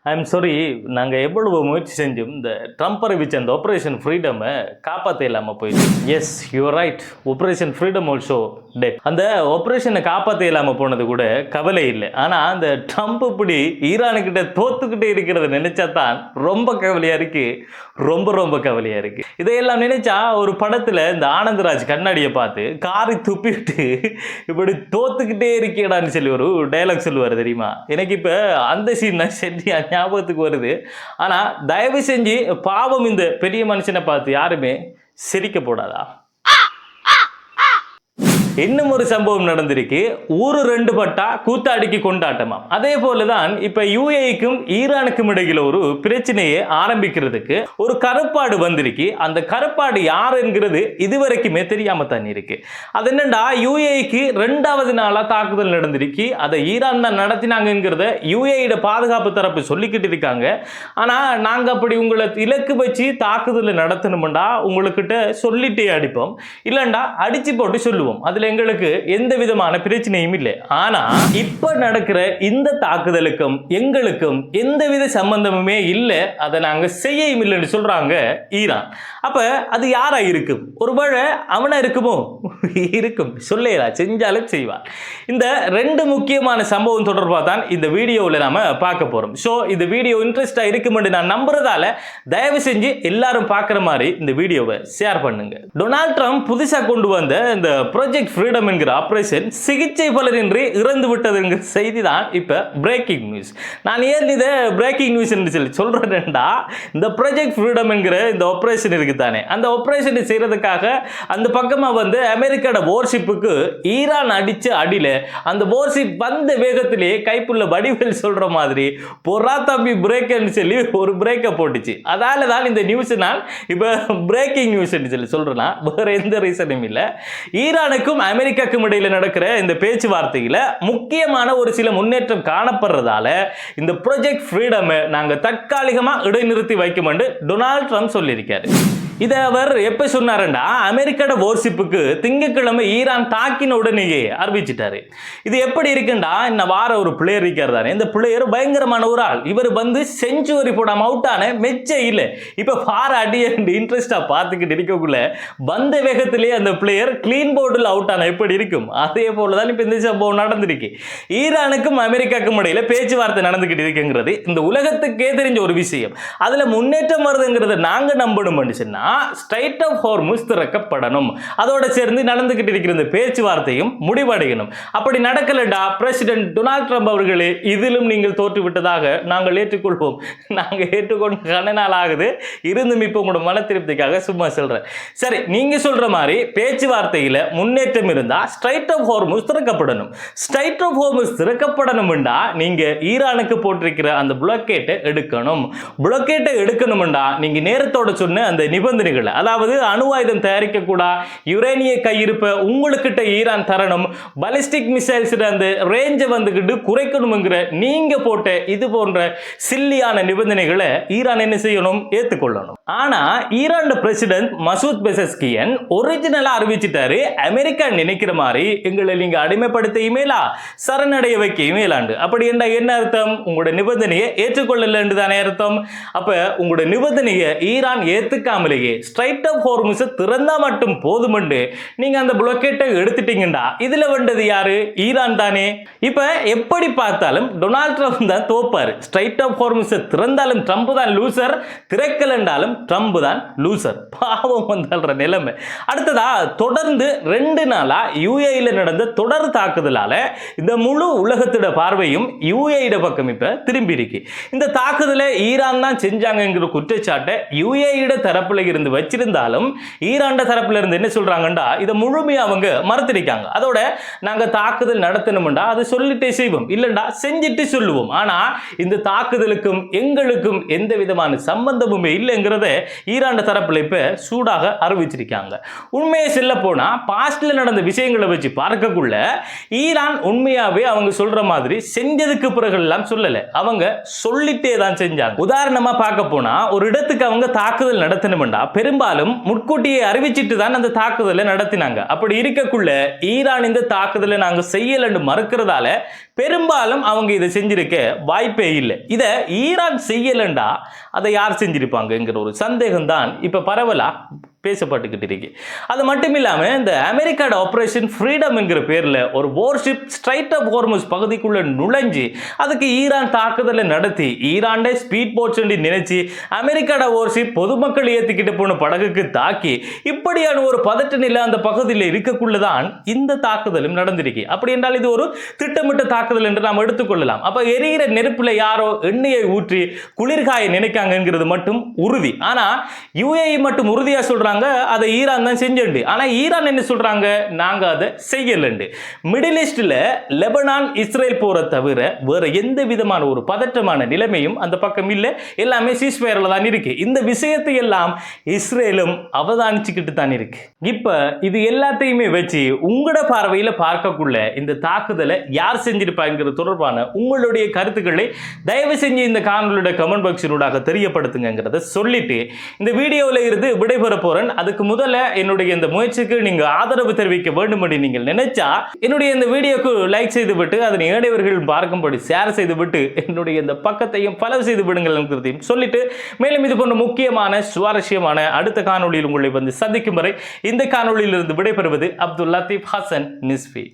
I'm sorry. நாங்கள் எவ்வளவு முயற்சி செஞ்சும் இந்த ட்ரம்ப் அறிவிச்ச அந்த ஆப்ரேஷன் ஃப்ரீடமை காப்பாற்ற இல்லாமல் போயிடுச்சு. Yes, you're right. Operation freedom also dead. அந்த ஆப்ரேஷனை காப்பாற்ற இல்லாமல் போனது கூட கவலை இல்லை. ஆனால் அந்த ட்ரம்ப் இப்படி ஈரானுக்கிட்ட தோத்துக்கிட்டே இருக்கிறத நினைச்சா தான் ரொம்ப கவலையாக இருக்கு. ரொம்ப ரொம்ப கவலையாக இருக்கு. இதையெல்லாம் நினைச்சா ஒரு படத்தில் இந்த ஆனந்தராஜ் கண்ணாடியை பார்த்து காரி துப்பிட்டு இப்படி தோத்துக்கிட்டே இருக்கேடான்னு சொல்லி ஒரு டைலாக் சொல்லுவார் தெரியுமா? எனக்கு இப்போ அந்த சீன் செஞ்சு ஞாபகத்துக்கு வருது. ஆனா தயவு செஞ்சு பாவம் இந்த பெரிய மனுஷனை பார்த்து யாருமே சிரிக்க போடாதா? இன்னும் ஒரு சம்பவம் நடந்திருக்கு. ஊரு ரெண்டு பட்டா கூத்தாடிக்கு கொண்டாட்டமா. அதே போலதான் இப்ப யுஏஇக்கும் ஈரானுக்கும் இடையில ஒரு பிரச்சனையை ஆரம்பிக்கிறதுக்கு ஒரு கருப்பாடு வந்திருக்கு. அந்த கருப்பாடு யார் என்கிறது இதுவரைக்குமே தெரியாம தான் இருக்கு. அது என்னண்டா, யுஏஇக்கு 2வது நாளா தாக்குதல் நடந்திருக்கு. அதை ஈரான் தான் நடத்தினாங்கிறத யுஏஇட பாதுகாப்பு தரப்பு சொல்லிக்கிட்டு இருக்காங்க. ஆனா நாங்க அப்படி உங்களை இலக்கு வச்சு தாக்குதல் நடத்தணும்டா உங்களுக்கிட்ட சொல்லிட்டே அடிப்போம், இல்லண்டா அடிச்சு போட்டு சொல்லுவோம். அதுல எங்களுக்கு எந்த விதமான பிரச்சனையும் இல்லை. ஆனா இப்ப நடக்கிற இந்த தாக்குதலுக்கும் எங்களுக்கும் எந்தவித சம்பந்தமுமே இல்லை, அதை நாங்க செய்யவும் இல்லைன்னு சொல்றாங்க ஈரான். அப்ப அது யாரா இருக்கும்? ஒருவேளை அவனா இருக்குமோ? இருக்கும், சொல்லலா, செஞ்சாலும் செய்வான். இந்த 2 முக்கியமான சம்பவம் தொடர்பாக தான் இந்த வீடியோவில் நாம பார்க்க போறோம். ஸோ இந்த வீடியோ இன்ட்ரெஸ்டா இருக்கும் என்று நான் நம்புறதால தயவு செஞ்சு எல்லாரும் பார்க்குற மாதிரி இந்த வீடியோவை ஷேர் பண்ணுங்க. டொனால்ட் ட்ரம்ப் புதுசா கொண்டு வந்த இந்த ப்ராஜெக்ட் ஃப்ரீடம் என்கிற ஆபரேஷன் சிகிச்சை பலனின்றி இறந்து விட்டது என்கிற செய்தி தான் இப்ப பிரேக்கிங் நியூஸ். நான் ஏன் இதை பிரேக்கிங் நியூஸ் என்று சொல்லி சொல்றேன்டா, இந்த ப்ராஜெக்ட் ஃப்ரீடம் என்கிற இந்த ஆபரேஷன் இருக்குதானே, அந்த ஆபரேஷனை செய்யறதுக்காக அந்த பக்கமா வந்து அமெரிக்காவோட வார்ஷிப்புக்கு ஈரான் அடிச்ச அடியில அந்த வார்ஷிப் வந்த வேகத்திலேயே கைப்புள்ள வடிவேல் சொல்ற மாதிரி பொறா தம்பி பிரேக்னு சொல்லி ஒரு பிரேக்கை போட்டுச்சு. அதால தான் இந்த நியூஸ் நான் இப்ப பிரேக்கிங் நியூஸ் என்று சொல்லி சொல்றேன்னா, வேற எந்த ரீசனும் இல்லை. ஈரானுக்கும் அமெரிக்காவுக்கும் இடையில நடக்கிற இந்த பேச்சுவார்த்தையில முக்கியமான ஒரு சில முன்னேற்றம் காணப்படுறதால இந்த ப்ராஜெக்ட் ஃப்ரீடம் நாங்க தற்காலிகமா இடைநிறுத்தி வைக்கும் என்று டொனால்ட் ட்ரம்ப் சொல்லியிருக்காரு. இதை அவர் எப்ப சொன்னாருண்டா, அமெரிக்காவோட வார்ஷிப்புக்கு திங்கட்கிழமை ஈரான் தாக்கின உடனேயே அறிவிச்சிட்டாரு. இது எப்படி இருக்குண்டா, இந்த வார ஒரு பிளேயர் இருக்காரு, இந்த பிளேயர் பயங்கரமான ஒரு ஆள். இவர் வந்து செஞ்சுவரி போடாம அவுட் ஆன மெச்ச இல்லை. இப்ப பார அடிய இன்ட்ரெஸ்டா பார்த்துக்கிட்டு இருக்கக்குள்ள வந்த வேகத்திலேயே அந்த பிளேயர் கிளீன் போர்டில் அவுட் ஆன எப்படி இருக்கும், அதே போலதான் இப்ப இந்த சம்பவம் நடந்திருக்கு. ஈரானுக்கும் அமெரிக்காவுக்கும் இடையில பேச்சுவார்த்தை நடந்துகிட்டு இருக்குங்கிறது இந்த உலகத்துக்கே தெரிஞ்ச ஒரு விஷயம். அதுல முன்னேற்றம் வருதுங்கிறத நாங்க நம்பணும் சொன்னா ஸ்ட்ரைட் ஆஃப் ஹார்முஸ் திறக்கப்படணும். அதோட சேர்ந்து நடந்துகிட்டு இருக்கிற இந்த பேச்சுவார்த்தையும் முடிவடையணும். அப்படி நடக்கலடா, பிரசிடென்ட் டொனால்ட் ட்ரம்ப் அவர்களே, இதிலும் நீங்கள் தோற்று விட்டதாக நாங்கள் ஏற்றுக்கொள்வோம். நாங்கள் ஏற்றுக்கொண்டு கன நாள் ஆகுது, இருந்தும் இப்போ உங்களோட மன திருப்திக்காக சும்மா சொல்றேன். சரி, நீங்க சொல்ற மாதிரி பேச்சுவார்த்தையில முன்னேற்றம் இருந்தா ஸ்ட்ரைட் ஆஃப் ஹார்முஸ் திறக்கப்படணும். ஸ்ட்ரைட் ஆஃப் ஹார்முஸ் திறக்கப்படணும்டா நீங்க ஈரானுக்கு போட்டிருக்கிற அந்த புளோக்கேட்டை எடுக்கணும். புளோக்கேட்டை எடுக்கணும்டா நீங்க நேரத்தோட சொன்ன அந்த நிபந்தனைகள், அதாவது அணு ஆயுதம் தயாரிக்க கூட யுரேனிய கையிருப்பை உங்களுக்கிட்ட ஈரான் தரணும், பாலிஸ்டிக் மிசைல்ஸ் அந்த ரேஞ்சை வந்துகிட்டு குறைக்கணும்ங்கிற நீங்க போட்ட இது போன்ற சில்லியான நிபந்தனைகளை ஈரான் என்ன செய்யணும், ஏற்றுக்கொள்ளணும். ஆனா ஈரான் பிரசிடென்ட் மசூத் பெசஸ்கியன் ஒரிஜினலா அறிவிச்சிட்டாரு, அமெரிக்கா நினைக்கிற மாதிரி எங்களை நீங்க அடிமைப்படுத்த இமேலா, சரணடைய வைக்க இமேலாண்டு. அப்படி என்ன என்ன அர்த்தம்? உங்களோட நிபந்தனையை ஏற்றுக்கொள்ளல தானே அர்த்தம். அப்ப உங்களோட நிபந்தனையை ஈரான் ஏத்துக்காமலேயே ஸ்ட்ரைட் ஆஃப் ஹார்முஸ் திறந்தா மட்டும் போதும், நீங்க அந்த புளோக்கேட்டை எடுத்துட்டீங்கடா. இதுல வந்தது யாரு? ஈரான் தானே. இப்ப எப்படி பார்த்தாலும் டொனால்ட் ட்ரம்ப் தான் தோப்பாரு. ஸ்ட்ரைட் ஆஃப் ஹார்முஸ் திறந்தாலும் ட்ரம்ப் தான் லூசர், திறக்கலண்டாலும் ட்ரம்ப் தான் லூசர். பாவம் வந்தால்ற நிலைமை. அடுத்ததா தொடர்ந்து 2 நாளா யுஏஇல நடந்த தொடர் தாக்குதலால இந்த முழு உலகத்தோட பார்வையும் யுஏஇட பக்கம் இப்ப திரும்பி இருக்கு. இந்த தாக்குதலை ஈரான் தான் செஞ்சாங்கிற குற்றச்சாட்டை யுஏஇட தரப்புல இருந்து வச்சிருந்தாலும் ஈரான் தரப்புல இருந்து என்ன சொல்றாங்கடா, இதை முழுமையா அவங்க மறுத்திருக்காங்க. அதோட நாங்க தாக்குதல் நடத்தணும்டா அது சொல்லிட்டே செய்வோம், இல்லண்டா செஞ்சிட்டு சொல்லுவோம். ஆனா இந்த தாக்குதலுக்கும் எங்களுக்கும் எந்த விதமான சம்பந்தமுமே இல்லைங்கிறத ஈரான் தரப்புல இப்ப சூடாக அறிவிச்சிருக்காங்க. உண்மையை சொல்ல போனா பாஸ்ட்ல நடந்த விஷயங்களை வச்சு பார்க்கக்குள்ள ஈரான் உண்மையாவே அவங்க சொல்ற மாதிரி செஞ்சதுக்கு பிறகு எல்லாம் சொல்லல, அவங்க சொல்லிட்டே தான் செஞ்சாங்க. உதாரணமா பார்க்க போனா ஒரு இடத்துக்கு அவங்க தாக்குதல் நடத்தணும்டா பெரும்பாலும் முன்கூட்டியே அறிவிச்சிட்டு தான் அந்த தாக்குதலை நடத்தினாங்க. அப்படி இருக்கக்குள்ள ஈரான் இந்த தாக்குதலை நாங்க செய்யலன்னு மறுக்கிறதால பெரும்பாலும் அவங்க இதை செஞ்சிருக்க வாய்ப்பே இல்லை. இதை ஈரான் செய்யலண்டா அதை யார் செஞ்சிருப்பாங்கங்கிற ஒரு சந்தேகம் தான் இப்ப பரவலா பேசப்பட்டுக்கிட்டு இருக்கு. அது மட்டும் இல்லாம இந்த அமெரிக்காட ஆபரேஷன் ஃப்ரீடம் என்கிற பேர்ல ஒரு வார்ஷிப் ஸ்ட்ரைட் ஆஃப் ஹார்முஸ் பகுதிக்குள்ள நுழைஞ்சு அதுக்கு ஈரான் தாக்குதலை நடத்தி ஈரான்ட ஸ்பீட் போட்ஸ் நினைச்சு அமெரிக்காட வார்ஷிப் பொதுமக்கள் ஏத்திக்கிட்டு போன படகுக்கு தாக்கி இப்படியான ஒரு பதட்ட நிலை அந்த பகுதியில் இருக்கக்குள்ளதான் இந்த தாக்குதலும் நடந்திருக்கு. அப்படி என்றால் இது ஒரு திட்டமிட்ட தாக்குதல் என்று நாம் எடுத்துக்கொள்ளலாம். அப்ப எரிகிற நெருப்புல யாரோ எண்ணெயை ஊற்றி குளிர்காய நினைக்காங்கிறது மட்டும் உறுதி. ஆனா யுஏஇ மட்டும் உறுதியா சொல்றாங்க அதை ஈரான் தான் செஞ்சு. ஆனா ஈரான் என்ன சொல்றாங்க, நாங்க அதை செய்யலண்டு. மிடில் ஈஸ்ட்ல லெபனான் இஸ்ரேல் போற தவிர வேற எந்த விதமான ஒரு பதற்றமான நிலைமையும் அந்த பக்கம் இல்ல. எல்லாமே சீஸ்ஃபயர்ல தான் இருக்கு. இந்த விஷயத்தை எல்லாம் இஸ்ரேலும் அவதானிச்சுக்கிட்டு தான் இருக்கு. இப்ப இது எல்லாத்தையுமே வச்சு உங்களோட பார்வையில பார்க்கக்குள்ள இந்த தாக்குதலை யார் செஞ்சிருப்பாங்கிறது தொடர்பான உங்களுடைய கருத்துக்களை தயவு செஞ்சு இந்த காணொலியோட கமெண்ட் பாக்ஸினூடாக தெரியப்படுத்துங்கிறத சொல்லிட்டு இந்த வீடியோவில் இருந்து விடைபெற போறேன். அதுக்கு முதல்ல என்னுடைய இந்த முயற்சிக்கு நீங்க ஆதரவு தெரிவிக்க வேண்டும் என்று நீங்கள் நினைச்சா என்னுடைய இந்த வீடியோக்கு லைக் செய்து விட்டு அதனை ஏழையவர்கள் பார்க்கும்படி ஷேர் செய்து விட்டு என்னுடைய இந்த பக்கத்தையும் ஃபாலோ செய்து விடுங்கள் என்கிறதையும் சொல்லிட்டு மேலும் இது போன்ற முக்கியமான சுவாரஸ்யமான அடுத்த காணொலியில் உங்களை வந்து சந்திக்கும் வரை இந்த காணொலியிலிருந்து விடைபெறுவது அப்துல் லத்தீப் ஹசன் நிஸ்ஃபி.